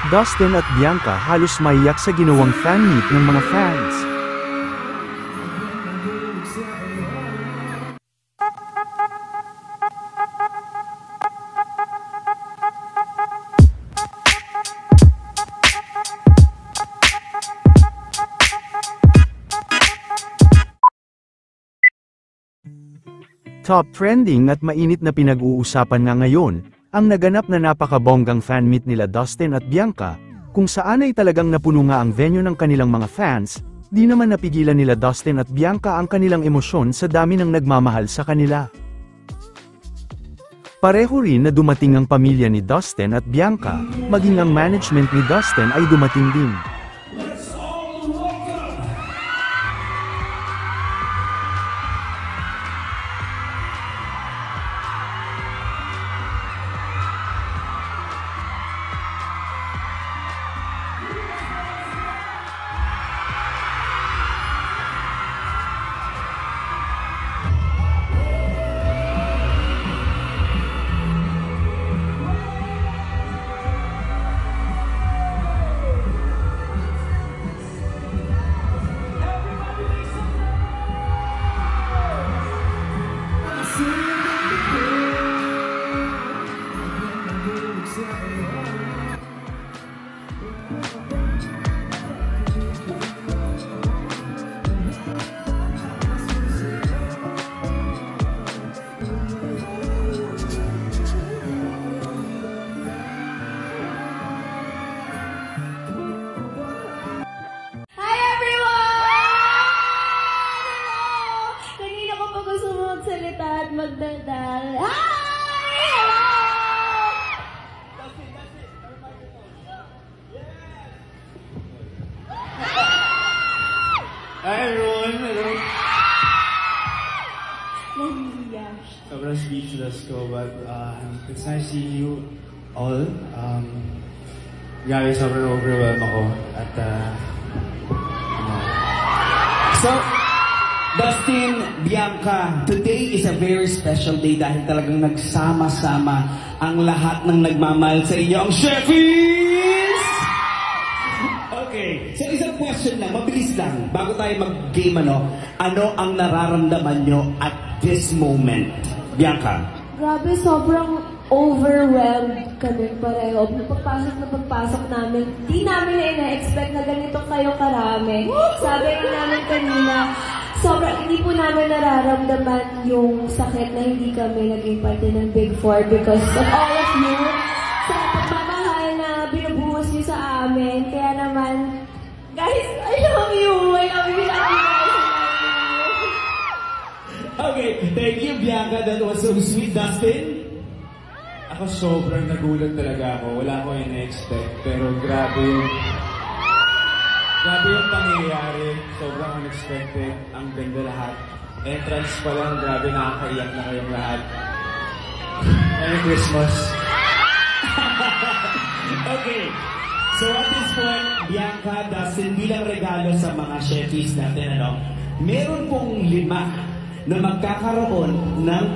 Dustin at Bianca halos maiyak sa ginawang fan meet ng mga fans. Top trending at mainit na pinag-uusapan nga ngayon, ang naganap na napakabonggang fan meet nila Dustin at Bianca, kung saan ay talagang napuno nga ang venue ng kanilang mga fans. Di naman napigilan nila Dustin at Bianca ang kanilang emosyon sa dami ng nagmamahal sa kanila. Pareho rin na dumating ang pamilya ni Dustin at Bianca, maging ang management ni Dustin ay dumating din. Magsalita at magdaldal. Hi! Hello! Hi everyone! Hello! Nahihiya. Sobrang speechless ko, but it's nice seeing you all. Grabe, sobrang overwhelmed ako. At, So, Dustin, Bianca, today is a very special day dahil talagang nagsama-sama ang lahat ng nagmamahal sa inyo, ang Sheffies! Okay, so isang question lang, mabilis lang, bago tayo mag-game ano ang nararamdaman nyo at this moment? Bianca? Grabe, sobrang overwhelmed kami pareho. Pagpasok namin, di namin na-expect na ganito kayo karami. Sabi nga namin kanina, sobrang hindi po namin nararamdaman yung sakit na hindi kami naging parte ng Big Four because of all of you. Sa pagmamahal na binubuhos niyo sa amin. Kaya naman, guys, I love you! I love you! I love you! Okay, thank you Bianca, that was so sweet. Dustin? ako sobrang nagulat talaga ako. Wala ko in-expect, pero grabe yung pangyayari. Sobrang unexpected. Ang ganda lahat. Entrance pa lang, grabe nakakaiyak na kayong lahat. Merry Christmas. Okay. So at this point, Bianca, Dustin, bilang regalo sa mga Sheffies natin, meron pong 5 na magkakaroon ng